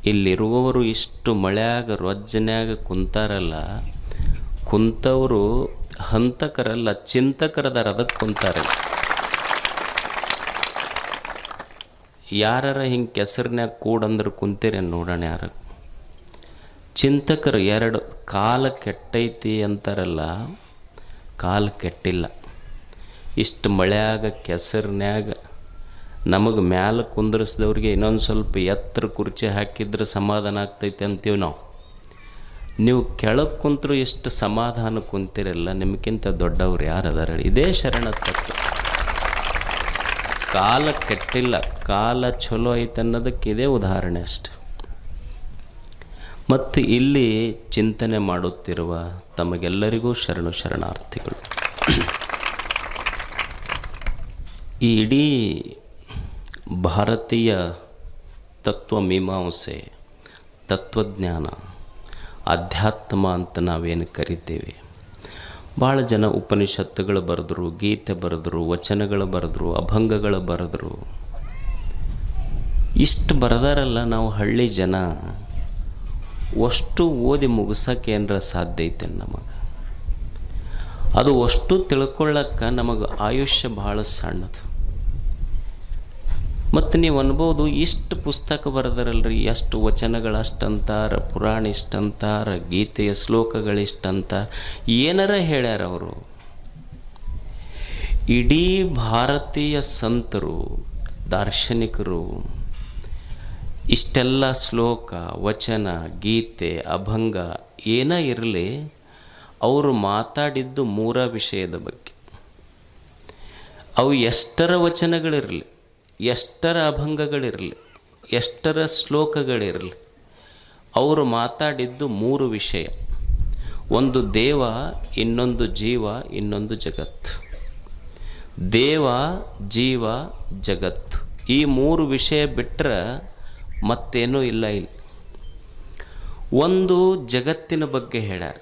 ಇಲ್ಲಿರುವವರು ಇಷ್ಟು ಮಳೆಯಾಗ ರೊಜ್ಜನ್ಯಾಗ ಕುಂತಾರಲ್ಲ, ಕುಂತವರು ಹಂತಕರಲ್ಲ, ಚಿಂತಕರದಾರ, ಅದಕ್ಕೆ ಕುಂತಾರೆ. ಯಾರ ಹಿಂಗೆ ಕೆಸರಿನ್ಯಾಗ ಕೂಡಂದ್ರೆ ಕುಂತೀರಿ ನೋಡೋಣ. ಯಾರು ಚಿಂತಕರು? ಎರಡು ಕಾಲ ಕೆಟ್ಟೈತಿ ಅಂತಾರಲ್ಲ, ಕಾಲ ಕೆಟ್ಟಿಲ್ಲ. ಇಷ್ಟು ಮಳೆಯಾಗ ಕೆಸರಿನ್ಯಾಗ ನಮಗೆ ಮ್ಯಾಲೆ ಕುಂದ್ರಿಸಿದವ್ರಿಗೆ ಇನ್ನೊಂದು ಸ್ವಲ್ಪ ಎತ್ತರ ಕುರ್ಚಿ ಹಾಕಿದ್ರೆ ಸಮಾಧಾನ ಆಗ್ತೈತೆ ಅಂತೀವಿ ನಾವು. ನೀವು ಕೆಳಗೆ ಕುಂತರೂ ಎಷ್ಟು ಸಮಾಧಾನ ಕುಂತಿರಲ್ಲ, ನಿಮಗಿಂತ ದೊಡ್ಡವ್ರು ಯಾರು ಅದಾರ? ಇದೇ ಶರಣ ತತ್ವ. ಕಾಲ ಕೆಟ್ಟಿಲ್ಲ, ಕಾಲ ಚಲೋ ಐತೆ ಅನ್ನೋದಕ್ಕೆ ಇದೇ ಉದಾಹರಣೆ ಅಷ್ಟೆ. ಮತ್ತು ಇಲ್ಲಿ ಚಿಂತನೆ ಮಾಡುತ್ತಿರುವ ತಮಗೆಲ್ಲರಿಗೂ ಶರಣು ಶರಣಾರ್ಥಿಗಳು. ಈ ಇಡೀ ಭಾರತೀಯ ತತ್ವಮೀಮಾಂಸೆ, ತತ್ವಜ್ಞಾನ, ಅಧ್ಯಾತ್ಮ ಅಂತ ನಾವೇನು ಕರಿತೇವೆ, ಭಾಳ ಜನ ಉಪನಿಷತ್ತುಗಳು ಬರೆದ್ರು, ಗೀತೆ ಬರೆದ್ರು, ವಚನಗಳು ಬರೆದ್ರು, ಅಭಂಗಗಳು ಬರೆದ್ರು. ಇಷ್ಟು ಬರೆದಾರಲ್ಲ, ನಾವು ಹಳ್ಳಿ ಜನ ಅಷ್ಟು ಓದಿ ಮುಗಿಸೋಕೆ ಏನರ ಸಾಧ್ಯ ಐತೆ ನಮಗೆ? ಅದು ಅಷ್ಟು ತಿಳ್ಕೊಳ್ಳೋಕ್ಕೆ ನಮಗೆ ಆಯುಷ್ಯ ಭಾಳ ಸಣ್ಣದು. ಮತ್ತು ನೀವು ಅನ್ಬೋದು, ಇಷ್ಟು ಪುಸ್ತಕ ಬರೆದಾರಲ್ರಿ, ಎಷ್ಟು ವಚನಗಳು ಅಷ್ಟಂತಾರ, ಪುರಾಣ ಇಷ್ಟಂತಾರ, ಗೀತೆಯ ಶ್ಲೋಕಗಳಿಷ್ಟಂತ, ಏನಾರ ಹೇಳ್ಯಾರ ಅವರು? ಇಡೀ ಭಾರತೀಯ ಸಂತರು, ದಾರ್ಶನಿಕರು ಇಷ್ಟೆಲ್ಲ ಶ್ಲೋಕ, ವಚನ, ಗೀತೆ, ಅಭಂಗ ಏನೇ ಇರಲಿ, ಅವರು ಮಾತಾಡಿದ್ದು ಮೂರ ವಿಷಯದ ಬಗ್ಗೆ. ಅವು ಎಷ್ಟರ ವಚನಗಳಿರಲಿ, ಎಷ್ಟರ ಅಭಂಗಗಳಿರಲಿ, ಎಷ್ಟರ ಶ್ಲೋಕಗಳಿರಲಿ, ಅವರು ಮಾತಾಡಿದ್ದು ಮೂರು ವಿಷಯ. ಒಂದು ದೇವ, ಇನ್ನೊಂದು ಜೀವ, ಇನ್ನೊಂದು ಜಗತ್ತು. ದೇವ, ಜೀವ, ಜಗತ್ತು, ಈ ಮೂರು ವಿಷಯ ಬಿಟ್ಟರೆ ಮತ್ತೇನೂ ಇಲ್ಲ. ಇಲ್ಲಿ ಒಂದು ಜಗತ್ತಿನ ಬಗ್ಗೆ ಹೇಳ್ಯಾರ.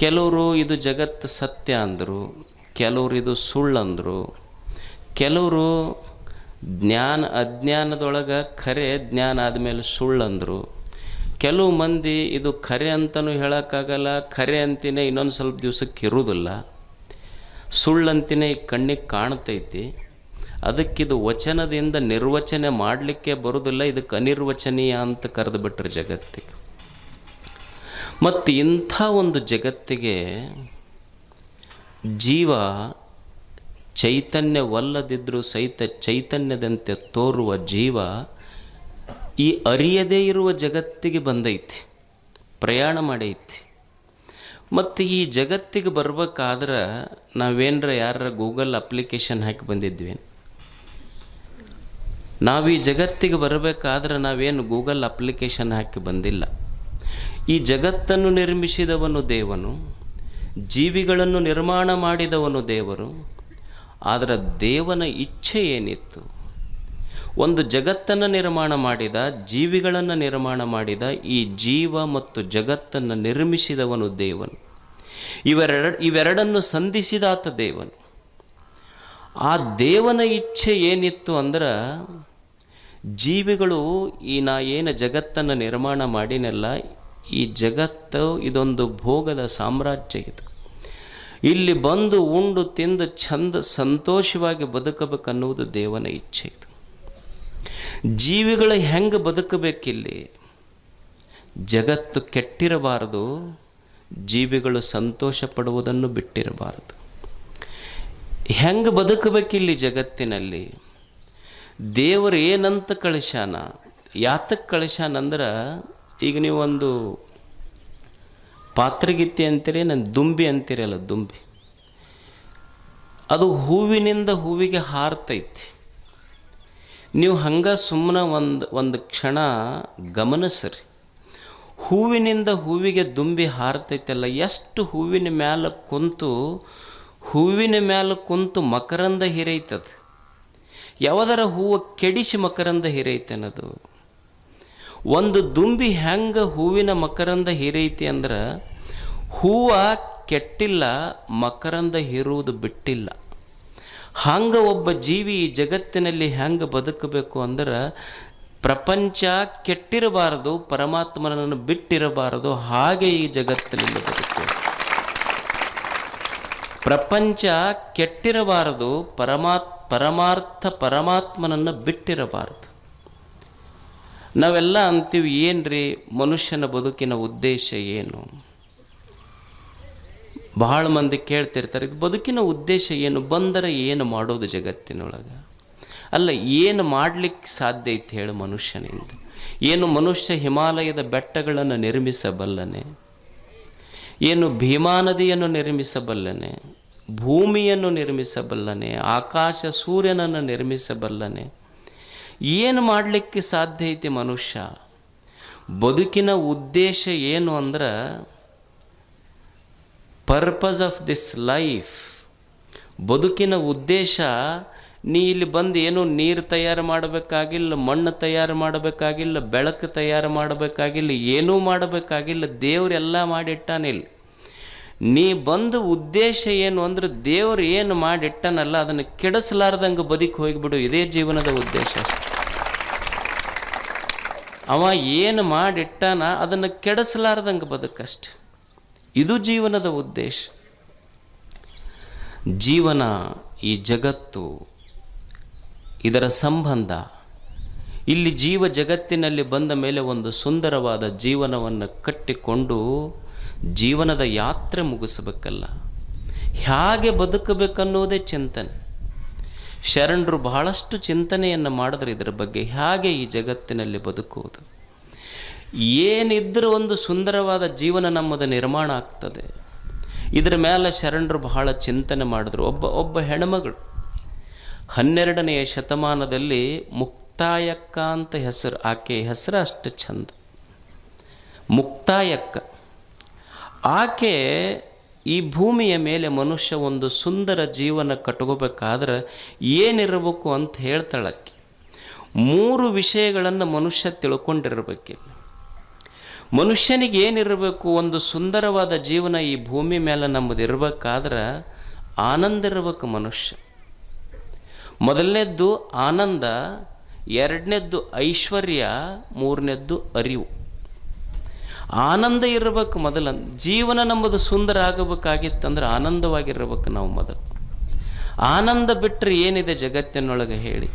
ಕೆಲವರು ಇದು ಜಗತ್ತು ಸತ್ಯ ಅಂದರು, ಕೆಲವರು ಇದು ಸುಳ್ಳಂದರು, ಕೆಲವರು ಅಜ್ಞಾನದೊಳಗೆ ಖರೆ, ಜ್ಞಾನ ಆದಮೇಲೆ ಸುಳ್ಳಂದರು. ಕೆಲವು ಮಂದಿ ಇದು ಖರೆ ಅಂತಲೂ ಹೇಳೋಕ್ಕಾಗಲ್ಲ, ಖರೆ ಅಂತಿನೇ ಇನ್ನೊಂದು ಸ್ವಲ್ಪ ದಿವ್ಸಕ್ಕೆ ಇರುವುದಿಲ್ಲ, ಸುಳ್ಳಂತಿನೇ ಈ ಕಣ್ಣಿಗೆ ಕಾಣ್ತೈತಿ, ಅದಕ್ಕಿದು ವಚನದಿಂದ ನಿರ್ವಚನೆ ಮಾಡಲಿಕ್ಕೆ ಬರೋದಿಲ್ಲ, ಇದಕ್ಕೆ ಅನಿರ್ವಚನೀಯ ಅಂತ ಕರೆದು ಬಿಟ್ರೆ ಜಗತ್ತಿಗೆ. ಮತ್ತು ಇಂಥ ಒಂದು ಜಗತ್ತಿಗೆ ಜೀವ ಚೈತನ್ಯವಲ್ಲದಿದ್ದರೂ ಸಹಿತ ಚೈತನ್ಯದಂತೆ ತೋರುವ ಜೀವ ಈ ಅರಿಯದೇ ಇರುವ ಜಗತ್ತಿಗೆ ಬಂದೈತಿ, ಪ್ರಯಾಣ ಮಾಡೈತಿ. ಮತ್ತು ಈ ಜಗತ್ತಿಗೆ ಬರ್ಬೇಕಾದ್ರೆ ನಾವೇನರ ಯಾರ ಗೂಗಲ್ ಅಪ್ಲಿಕೇಶನ್ ಹಾಕಿ ಬಂದಿದ್ವಿ? ನಾವು ಈ ಜಗತ್ತಿಗೆ ಬರಬೇಕಾದ್ರೆ ನಾವೇನು ಗೂಗಲ್ ಅಪ್ಲಿಕೇಶನ್ ಹಾಕಿ ಬಂದಿಲ್ಲ. ಈ ಜಗತ್ತನ್ನು ನಿರ್ಮಿಸಿದವನು ದೇವನು, ಜೀವಿಗಳನ್ನು ನಿರ್ಮಾಣ ಮಾಡಿದವನು ದೇವರು. ಆದರೆ ದೇವನ ಇಚ್ಛೆ ಏನಿತ್ತು? ಒಂದು ಜಗತ್ತನ್ನು ನಿರ್ಮಾಣ ಮಾಡಿದ, ಜೀವಿಗಳನ್ನು ನಿರ್ಮಾಣ ಮಾಡಿದ, ಈ ಜೀವ ಮತ್ತು ಜಗತ್ತನ್ನು ನಿರ್ಮಿಸಿದವನು ದೇವನು. ಇವೆರಡನ್ನು ಸಂಧಿಸಿದಾತ ದೇವನು. ಆ ದೇವನ ಇಚ್ಛೆ ಏನಿತ್ತು ಅಂದ್ರೆ, ಜೀವಿಗಳು ನಾ ಏನು ಜಗತ್ತನ್ನು ನಿರ್ಮಾಣ ಮಾಡಿನೆಲ್ಲ, ಈ ಜಗತ್ತು ಇದೊಂದು ಭೋಗದ ಸಾಮ್ರಾಜ್ಯ. ಇದು ಇಲ್ಲಿ ಬಂದು ಉಂಡು ತಿಂದು ಚಂದ ಸಂತೋಷವಾಗಿ ಬದುಕಬೇಕನ್ನುವುದು ದೇವನ ಇಚ್ಛೆ. ಇದು ಜೀವಿಗಳು ಹೆಂಗೆ ಬದುಕಬೇಕಿಲ್ಲಿ? ಜಗತ್ತು ಕೆಟ್ಟಿರಬಾರದು, ಜೀವಿಗಳು ಸಂತೋಷ ಪಡುವುದನ್ನು ಬಿಟ್ಟಿರಬಾರದು. ಹೆಂಗೆ ಬದುಕಬೇಕಿಲ್ಲಿ ಜಗತ್ತಿನಲ್ಲಿ? ದೇವರು ಏನಂತ ಕಳಿಸ್ಯಾನ, ಯಾತಕ್ಕೆ ಕಳಿಸ್ಯಾನಂದ್ರೆ, ಈಗ ನೀವೊಂದು ಪಾತ್ರಗಿತ್ತಿ ಅಂತೀರಿ, ನಾನು ದುಂಬಿ ಅಂತೀರಲ್ಲ, ದುಂಬಿ ಅದು ಹೂವಿನಿಂದ ಹೂವಿಗೆ ಹಾರ್ತೈತಿ. ನೀವು ಹಂಗೆ ಸುಮ್ಮನೆ ಒಂದು ಕ್ಷಣ ಗಮನಿಸ್ರಿ. ಹೂವಿನಿಂದ ಹೂವಿಗೆ ದುಂಬಿ ಹಾರ್ತೈತಲ್ಲ, ಎಷ್ಟು ಹೂವಿನ ಮ್ಯಾಲೆ ಕುಂತು ಮಕರಂದ ಹಿರೈತದ. ಯಾವುದರ ಹೂವು ಕೆಡಿಸಿ ಮಕರಂದ ಹಿರೈತೆ ಅನ್ನೋದು. ಒಂದು ದುಂಬಿ ಹೆಂಗೆ ಹೂವಿನ ಮಕರಂದ ಹಿರೈತಿ ಅಂದ್ರೆ, ಹೂವು ಕೆಟ್ಟಿಲ್ಲ, ಮಕರಂದ ಹೀರುವುದು ಬಿಟ್ಟಿಲ್ಲ. ಹಂಗೆ ಒಬ್ಬ ಜೀವಿ ಈ ಜಗತ್ತಿನಲ್ಲಿ ಹೆಂಗೆ ಬದುಕಬೇಕು ಅಂದ್ರೆ, ಪ್ರಪಂಚ ಕೆಟ್ಟಿರಬಾರದು, ಪರಮಾತ್ಮನನ್ನು ಬಿಟ್ಟಿರಬಾರದು, ಹಾಗೆ ಈ ಜಗತ್ತಿನಲ್ಲಿ ಬದುಕು. ಪ್ರಪಂಚ ಕೆಟ್ಟಿರಬಾರದು, ಪರಮಾತ್ಮನನ್ನು ಬಿಟ್ಟಿರಬಾರದು. ನಾವೆಲ್ಲ ಅಂತೀವಿ, ಏನ್ರಿ ಮನುಷ್ಯನ ಬದುಕಿನ ಉದ್ದೇಶ ಏನು? ಬಹಳ ಮಂದಿ ಕೇಳ್ತಿರ್ತಾರೆ, ಇದು ಬದುಕಿನ ಉದ್ದೇಶ ಏನು? ಬಂದರೆ ಏನು ಮಾಡೋದು ಜಗತ್ತಿನೊಳಗೆ? ಅಲ್ಲ, ಏನು ಮಾಡಲಿಕ್ಕೆ ಸಾಧ್ಯ ಐತೆ ಹೇಳು ಮನುಷ್ಯನಿಂದ? ಏನು ಮನುಷ್ಯ ಹಿಮಾಲಯದ ಬೆಟ್ಟಗಳನ್ನು ನಿರ್ಮಿಸಬಲ್ಲನೆ? ಏನು ಭೀಮಾ ನದಿಯನ್ನು ನಿರ್ಮಿಸಬಲ್ಲನೆ? ಭೂಮಿಯನ್ನು ನಿರ್ಮಿಸಬಲ್ಲನೆ? ಆಕಾಶ ಸೂರ್ಯನನ್ನು ನಿರ್ಮಿಸಬಲ್ಲನೆ? ಏನು ಮಾಡಲಿಕ್ಕೆ ಸಾಧ್ಯ ಐತಿ ಮನುಷ್ಯ? ಬದುಕಿನ ಉದ್ದೇಶ ಏನು ಅಂದ್ರೆ, ಪರ್ಪಸ್ ಆಫ್ ದಿಸ್ ಲೈಫ್, ಬದುಕಿನ ಉದ್ದೇಶ, ನೀ ಇಲ್ಲಿ ಬಂದು ಏನೋ ನೀರು ತಯಾರು ಮಾಡಬೇಕಾಗಿಲ್ಲ, ಮಣ್ಣು ತಯಾರು ಮಾಡಬೇಕಾಗಿಲ್ಲ, ಬೆಳಕು ತಯಾರು ಮಾಡಬೇಕಾಗಿಲ್ಲ, ಏನೂ ಮಾಡಬೇಕಾಗಿಲ್ಲ, ದೇವರೆಲ್ಲ ಮಾಡಿಟ್ಟಾನಿಲ್ಲ. ನೀ ಬಂದು ಉದ್ದೇಶ ಏನು ಅಂದ್ರೆ, ದೇವ್ರು ಏನು ಮಾಡಿಟ್ಟನಲ್ಲ ಅದನ್ನು ಕೆಡಿಸಲಾರ್ದಂಗೆ ಬದುಕಿ ಹೋಗಿಬಿಡು, ಇದೇ ಜೀವನದ ಉದ್ದೇಶ. ಅವ ಏನು ಮಾಡಿಟ್ಟಾನ ಅದನ್ನು ಕೆಡಿಸಲಾರ್ದಂಗೆ ಬದುಕಷ್ಟೆ, ಇದು ಜೀವನದ ಉದ್ದೇಶ. ಜೀವನ, ಈ ಜಗತ್ತು, ಇದರ ಸಂಬಂಧ, ಇಲ್ಲಿ ಜೀವ ಜಗತ್ತಿನಲ್ಲಿ ಬಂದ ಮೇಲೆ ಒಂದು ಸುಂದರವಾದ ಜೀವನವನ್ನು ಕಟ್ಟಿಕೊಂಡು ಜೀವನದ ಯಾತ್ರೆ ಮುಗಿಸಬೇಕಲ್ಲ, ಹೇಗೆ ಬದುಕಬೇಕನ್ನೋದೇ ಚಿಂತನೆ. ಶರಣರು ಬಹಳಷ್ಟು ಚಿಂತನೆಯನ್ನು ಮಾಡಿದ್ರೆ ಇದರ ಬಗ್ಗೆ, ಹೇಗೆ ಈ ಜಗತ್ತಿನಲ್ಲಿ ಬದುಕುವುದು, ಏನಿದ್ರೂ ಒಂದು ಸುಂದರವಾದ ಜೀವನ ನಮ್ಮದು ನಿರ್ಮಾಣ ಆಗ್ತದೆ, ಇದರ ಮೇಲೆ ಶರಣರು ಬಹಳ ಚಿಂತನೆ ಮಾಡಿದ್ರು. ಒಬ್ಬ ಹೆಣ್ಮಗಳು 12ನೆಯ ಶತಮಾನದಲ್ಲಿ ಮುಕ್ತಾಯಕ್ಕ ಅಂತ ಹೆಸರು, ಆಕೆ ಹೆಸರು ಅಷ್ಟು ಚಂದ, ಮುಕ್ತಾಯಕ್ಕ. ಆಕೆ ಈ ಭೂಮಿಯ ಮೇಲೆ ಮನುಷ್ಯ ಒಂದು ಸುಂದರ ಜೀವನ ಕಟ್ಕೋಬೇಕಾದ್ರೆ ಏನಿರಬೇಕು ಅಂತ ಹೇಳ್ತಾಳಕ್ಕೆ. 3 ವಿಷಯಗಳನ್ನು ಮನುಷ್ಯ ತಿಳ್ಕೊಂಡಿರಬೇಕಿಲ್ಲ. ಮನುಷ್ಯನಿಗೆ ಏನಿರಬೇಕು? ಒಂದು ಸುಂದರವಾದ ಜೀವನ ಈ ಭೂಮಿ ಮೇಲೆ ನಮ್ಮದು ಇರಬೇಕಾದ್ರೆ ಆನಂದ ಇರಬೇಕು ಮನುಷ್ಯ. ಮೊದಲನೇದ್ದು ಆನಂದ, 2ನೇದ್ದು ಐಶ್ವರ್ಯ, 3ನೇದ್ದು ಅರಿವು. ಆನಂದ ಇರಬೇಕು ಮೊದಲ. ಜೀವನ ನಮ್ಮದು ಸುಂದರ ಆಗಬೇಕಾಗಿತ್ತಂದ್ರೆ ಆನಂದವಾಗಿರ್ಬೇಕು ನಾವು ಮೊದಲು. ಆನಂದ ಬಿಟ್ಟರೆ ಏನಿದೆ ಜಗತ್ತಿನೊಳಗೆ ಹೇಳಿ?